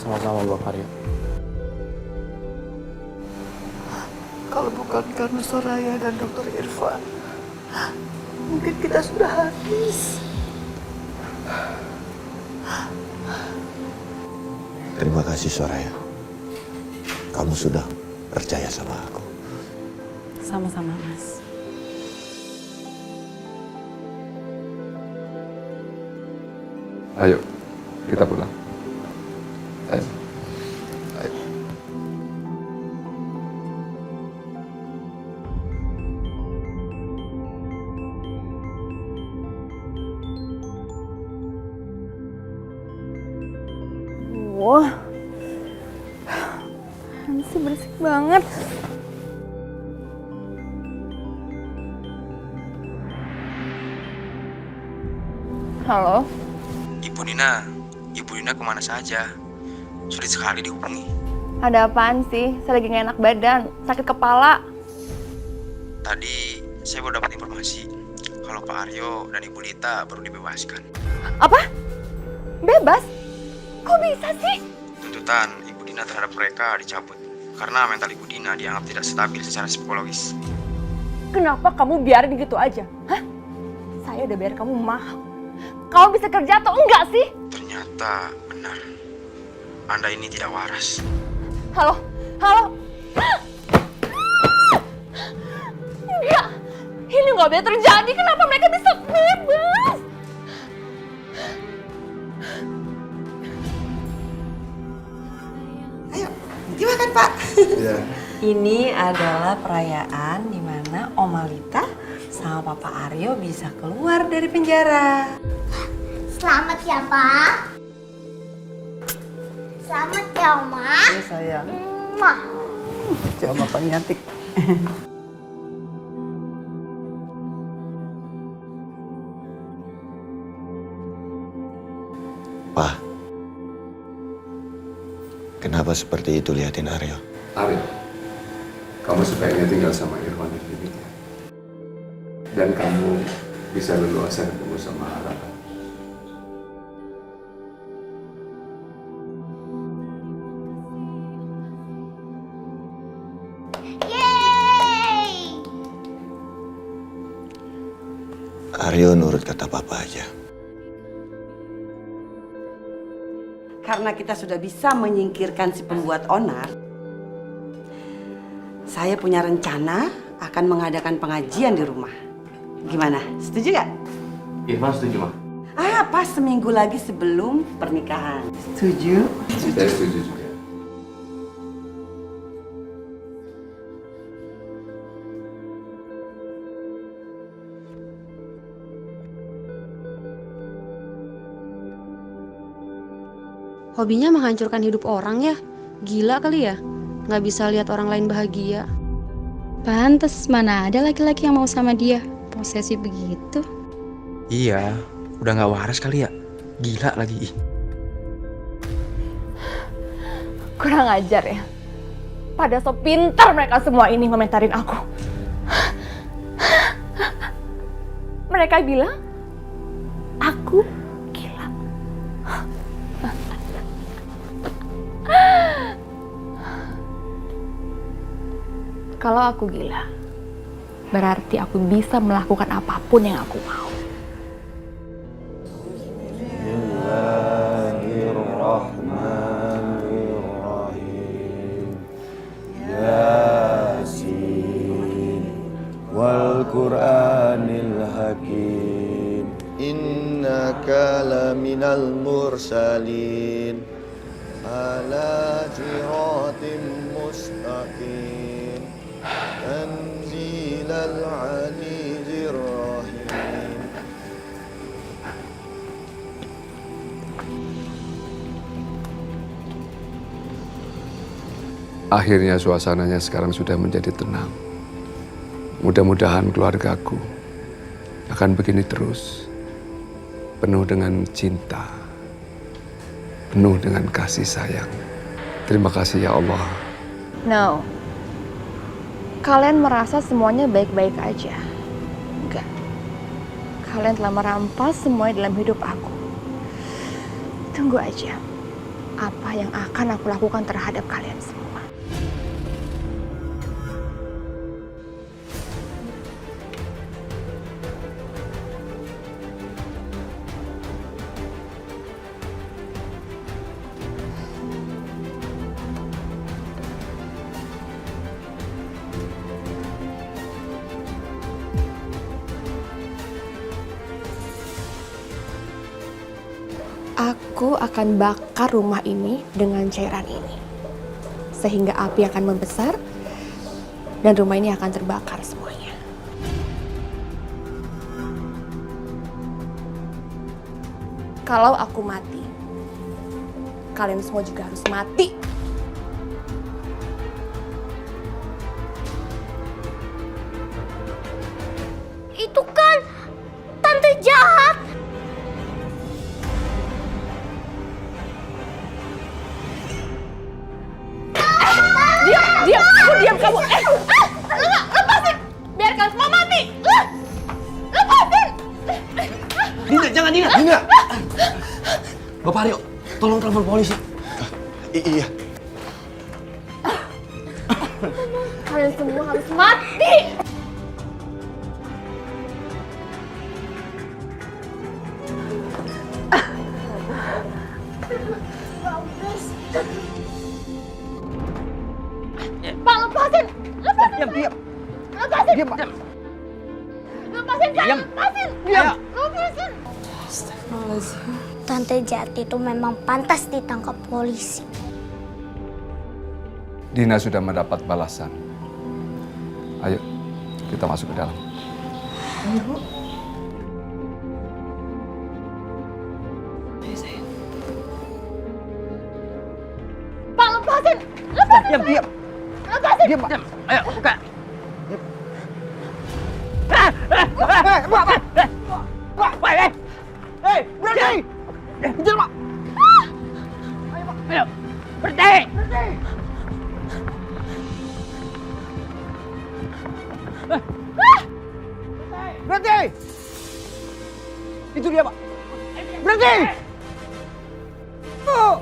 Sama-sama Bapak Aryo. Kalau bukan karena Soraya dan Dokter Irfan, mungkin kita sudah habis. Terima kasih Soraya. Kamu sudah percaya sama aku. Sama-sama, Mas. Ayo, kita pulang. Ayo. Ayo. Wah, masih berisik banget. Halo? Ibu Nina kemana saja? Sulit sekali dihubungi. Ada apaan sih? Saya lagi gak enak badan, sakit kepala. Tadi saya baru dapat informasi kalau Pak Aryo dan Ibu Lita baru dibebaskan. Apa? Bebas? Kok bisa sih? Tuntutan Ibu Dina terhadap mereka dicabut karena mental Ibu Dina dianggap tidak stabil secara psikologis. Kenapa kamu biarin gitu aja? Hah? Saya udah bayar kamu mahal. Kamu bisa kerja atau enggak sih? Ternyata benar. Anda ini tidak waras. Halo? Halo? Enggak. Ini nggak boleh terjadi. Kenapa mereka bisa bebas? Ayo, dimakan Pak. Ya. Ini adalah perayaan di mana Oma Lita sama Papa Aryo bisa keluar dari penjara. Selamat ya, Pak. Selamat ya, Oma. Ya sayang. Mwah. Coba Pak nyantik. Pak, kenapa seperti itu liatin Aryo? Aryo, kamu sebaiknya tinggal sama Irfan di sini. Dan kamu bisa leluasa ketemu sama Raka. Yeay! Aryo nurut kata Papa aja. Karena kita sudah bisa menyingkirkan si pembuat onar, saya punya rencana akan mengadakan pengajian di rumah. Gimana? Setuju gak? Irfan setuju, Ma? Pas seminggu lagi sebelum pernikahan. Setuju? Saya setuju juga. Hobinya menghancurkan hidup orang ya? Gila kali ya? Nggak bisa lihat orang lain bahagia. Pantes, mana ada laki-laki yang mau sama dia. Posesif begitu. Iya, udah nggak waras kali ya. Gila lagi. Kurang ajar ya. Pada so pintar mereka semua ini komentarin aku. Mereka bilang, aku gila. Kalau aku gila, berarti aku bisa melakukan apapun yang aku mau. Bismillahirrahmanirrahim. Yasin wal Qur'anil Hakim. Innaka laminal mursalin ala siratim mustaqim. Tanzilal Azizir Rahim. Akhirnya suasananya sekarang sudah menjadi tenang. Mudah-mudahan keluargaku akan begini terus. Penuh dengan cinta. Penuh dengan kasih sayang. Terima kasih ya Allah. No. Kalian merasa semuanya baik-baik aja. Enggak. Kalian telah merampas semuanya dalam hidup aku. Tunggu aja. apa yang akan aku lakukan terhadap kalian semua. Aku akan bakar rumah ini dengan cairan ini. Sehingga api akan membesar dan rumah ini akan terbakar semuanya. Kalau aku mati, kalian semua juga harus mati. Itu kan tante jahat. Diam kamu. Lepasin. Biarkan semua mati. Lepasin. Dina, jangan Dina. Dina. Bapak Aryo, tolong telepon polisi. Iya. Kalian semua harus mati. Pak, lepasin! Lepasin! Diam! Lepasin! Diam, Pak! Lepasin, Kak! Lepasin! Diam! Lepasin! Astagfirullahaladzim. Tante Jati itu memang pantas ditangkap polisi. Dina sudah mendapat balasan. Ayo, kita masuk ke dalam. Ayo, Bu. Ayo, sayang. Pak, lepasin! Lepasin! Diam. Lepasin! Diam, Pak. Ayo, buka. Berhenti! Kejar, Pak. Ayo, Pak. Ayo, berhenti! Berhenti! Itu dia, Pak. Berhenti! Oh.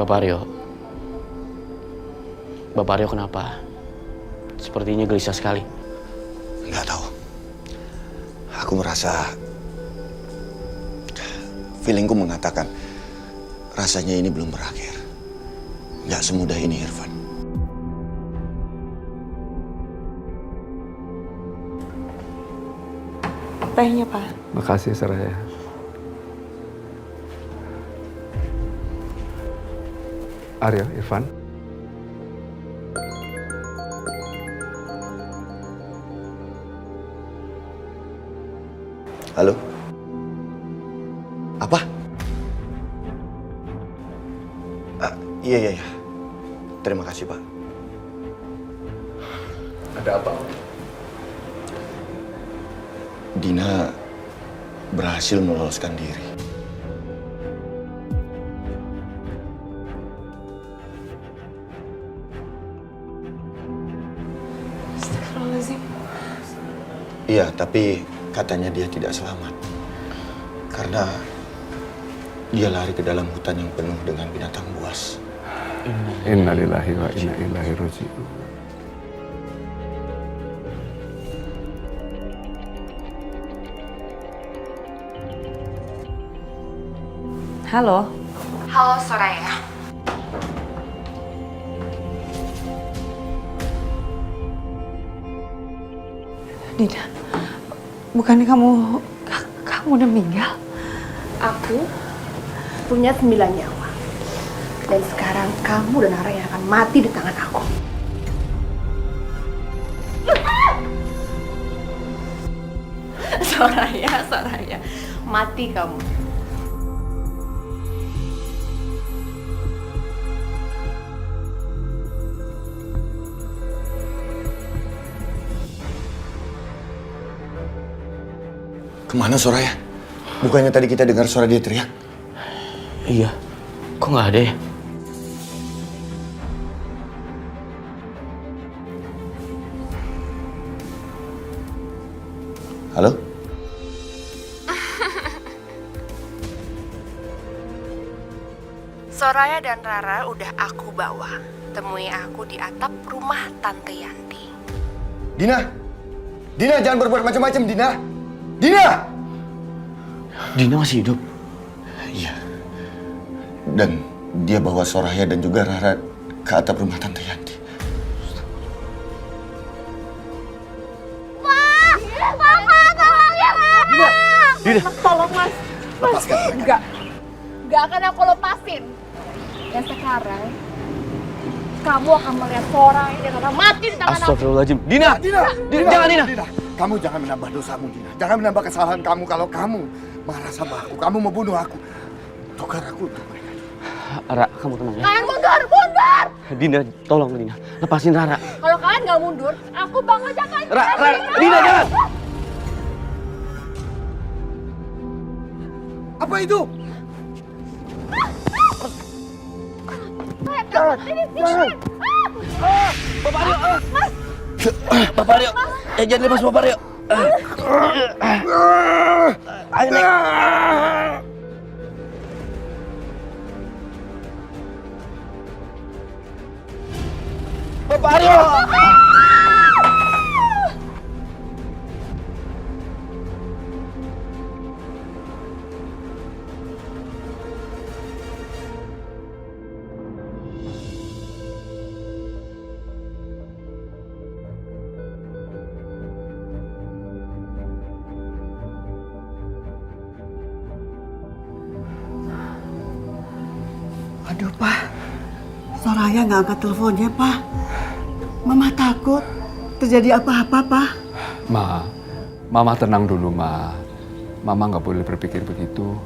Bapak Aryo kenapa? Sepertinya gelisah sekali. Nggak tahu. Aku merasa feelingku mengatakan rasanya ini belum berakhir. Nggak semudah ini, Irfan. Tehnya, Pak. Makasih, Soraya. Aryo, Irfan. Halo? Apa? Iya. Terima kasih, Pak. Ada apa? Dina berhasil meloloskan diri. Astagfirullahaladzim. Iya, tapi katanya dia tidak selamat. Karena dia lari ke dalam hutan yang penuh dengan binatang buas. Innalillahi wa inna ilaihi raji'un. Halo. Halo, Soraya. Dina, bukannya kamu udah meninggal? Aku punya 9 nyawa. Dan sekarang kamu dan Nara yang akan mati di tangan aku. Soraya. Mati kamu. Kemana Soraya? Bukannya tadi kita dengar suara dia teriak? Iya, kok nggak ada ya? Halo? Soraya dan Rara udah aku bawa. Temui aku di atap rumah Tante Yanti. Dina! Dina, jangan berbuat macam-macam, Dina! Dina! Dina masih hidup. Iya. Dan dia bawa Soraya dan juga Rara ke atap rumah Tante Yanti. Dina! Tolong mas. Mas, enggak akan aku lepasin. Dan sekarang kamu akan melihat Soraya yang akan mati di tangan aku. Astagfirullahaladzim. Dina! Dina! Jangan, Dina! Kamu jangan menambah dosamu, Dina. Jangan menambah kesalahan kamu. Kalau kamu marah sama aku, kamu mau bunuh aku. Tukar aku untuk mereka. Rara, kamu tenang ya. Kalian mundur! Dina, tolong Dina. Lepasin Rara. Kalau kalian nggak mundur, aku bakal jagain Rara, Dina, jangan! Apa itu? Jangan! Bapak Aryo! Bapak Aryo! Jangan lepas Bapak Aryo! Ayo naik! Bapak Aryo! Aduh, Pak. Soraya nggak angkat teleponnya, Pak. Mama takut terjadi apa-apa, Pak. Mama tenang dulu, Ma. Mama nggak boleh berpikir begitu.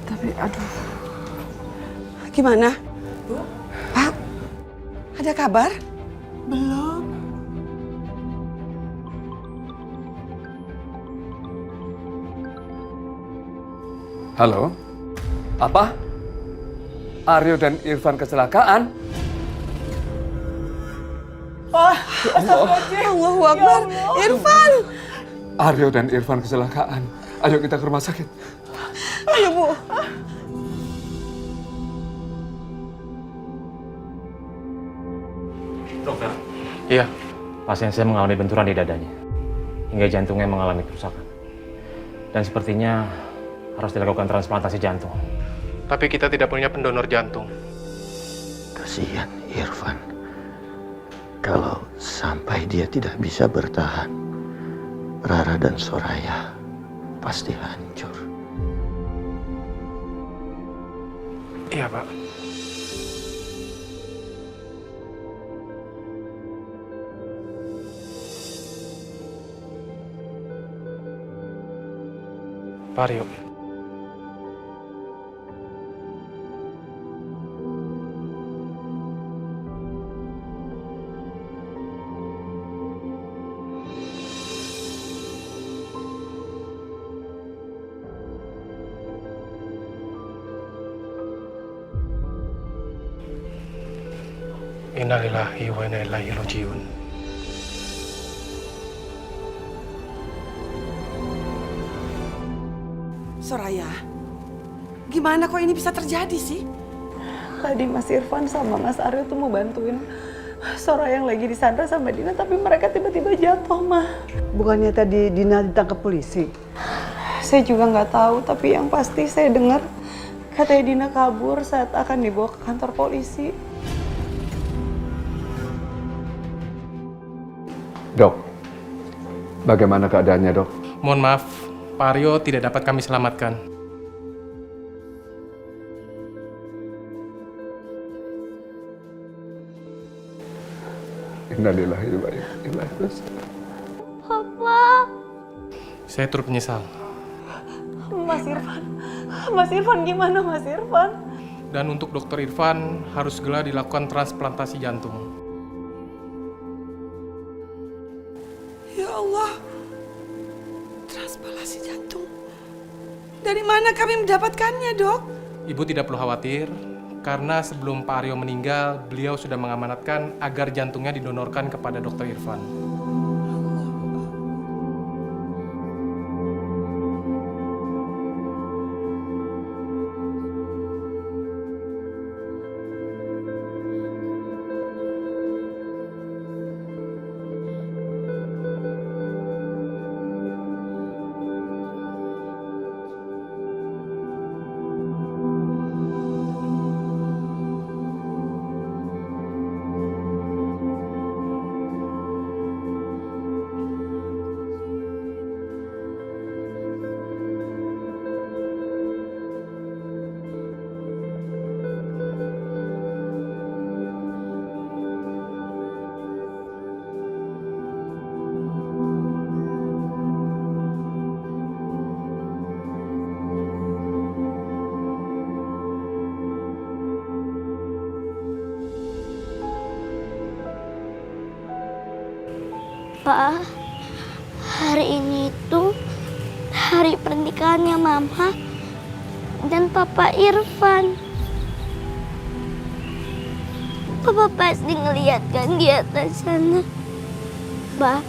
Tapi, aduh. Gimana? Pak, ada kabar? Belum. Halo? Apa? Aryo dan Irfan kecelakaan? Allahu Akbar. Irfan. Aryo dan Irfan kecelakaan. Ayo kita ke rumah sakit. Ayo, Bu. Dokter? Iya. Pasien saya mengalami benturan di dadanya. Hingga jantungnya mengalami kerusakan. Dan sepertinya harus dilakukan transplantasi jantung. Tapi kita tidak punya pendonor jantung. Kasihan Irfan. Kalau sampai dia tidak bisa bertahan, Rara dan Soraya pasti hancur. Iya, Pak. Pak Aryo. Innalillahi wa inna ilaihi raji'un. Soraya, gimana kok ini bisa terjadi sih? Tadi Mas Irfan sama Mas Aryo tuh mau bantuin Soraya yang lagi disandra sama Dina, tapi mereka tiba-tiba jatuh, Ma. Bukannya tadi Dina ditangkap polisi? Saya juga nggak tahu, tapi yang pasti saya dengar katanya Dina kabur saat akan dibawa ke kantor polisi. Dok, bagaimana keadaannya, Dok? Mohon maaf, Pak Aryo tidak dapat kami selamatkan. Innalillahi wa inna ilaihi raji'un. Papa. Saya turut menyesal. Mas Irfan gimana Mas Irfan? Dan untuk Dokter Irfan harus segera dilakukan transplantasi jantung. Ya Allah, transplantasi jantung. Dari mana kami mendapatkannya, Dok? Ibu tidak perlu khawatir, karena sebelum Pak Aryo meninggal, beliau sudah mengamanatkan agar jantungnya didonorkan kepada Dokter Irfan. Pa, hari ini tuh hari pernikahannya Mama dan Papa Irfan. Papa pasti ngeliat kan di atas sana. Pa,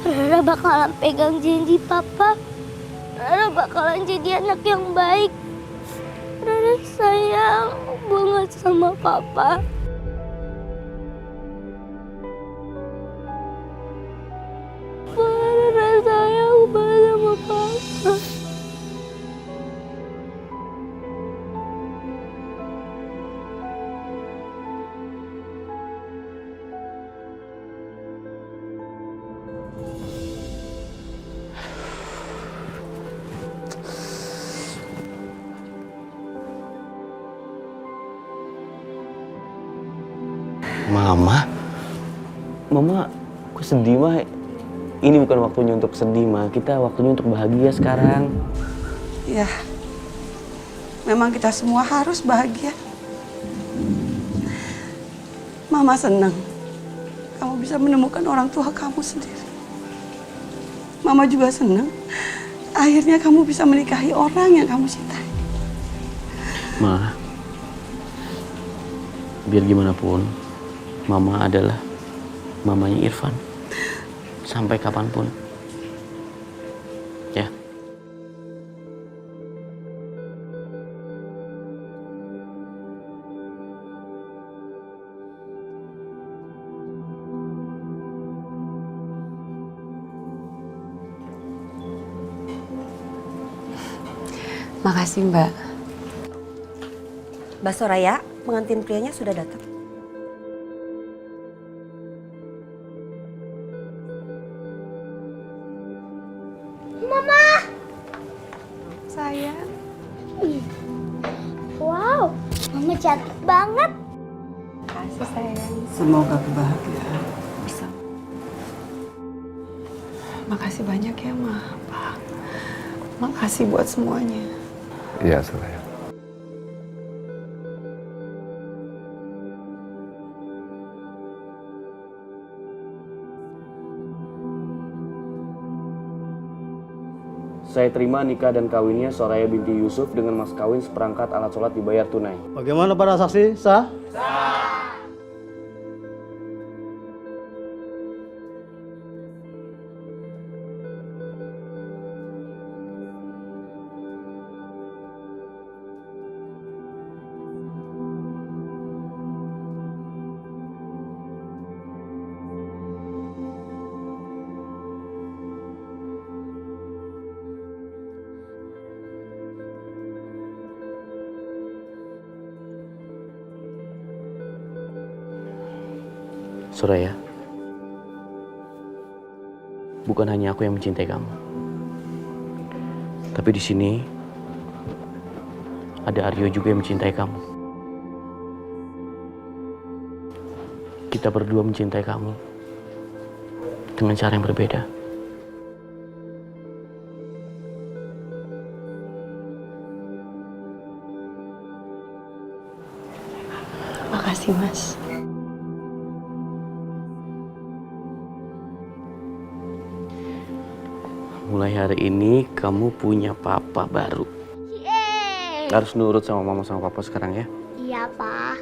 Rara bakalan pegang janji Papa. Rara bakalan jadi anak yang baik. Rara sayang banget sama Papa. Rara sayang banget sama Papa. Mama, kok sedih, Ma? Ini bukan waktunya untuk sedih, Ma. Kita waktunya untuk bahagia sekarang. Ya, memang kita semua harus bahagia. Mama senang kamu bisa menemukan orang tua kamu sendiri. Mama juga senang akhirnya kamu bisa menikahi orang yang kamu cintai. Ma, biar gimana pun, Mama adalah mamanya Irfan. Sampai kapanpun. Ya. Makasih, Mbak. Mbak Soraya, pengantin prianya sudah datang. Mama! Sayang. Wow, Mama cantik banget. Makasih, sayang. Semoga kebahagiaan. Makasih banyak ya, Ma. Pak. Makasih buat semuanya. Iya, Soraya. Saya terima nikah dan kawinnya Soraya binti Yusuf dengan mas kawin seperangkat alat sholat dibayar tunai. Bagaimana para saksi? Sah? Soraya, bukan hanya aku yang mencintai kamu, tapi di sini ada Aryo juga yang mencintai kamu. Kita berdua mencintai kamu dengan cara yang berbeda. Makasih, Mas. Mulai hari ini kamu punya papa baru. Yeay! Harus nurut sama mama sama papa sekarang ya. Iya, Pa.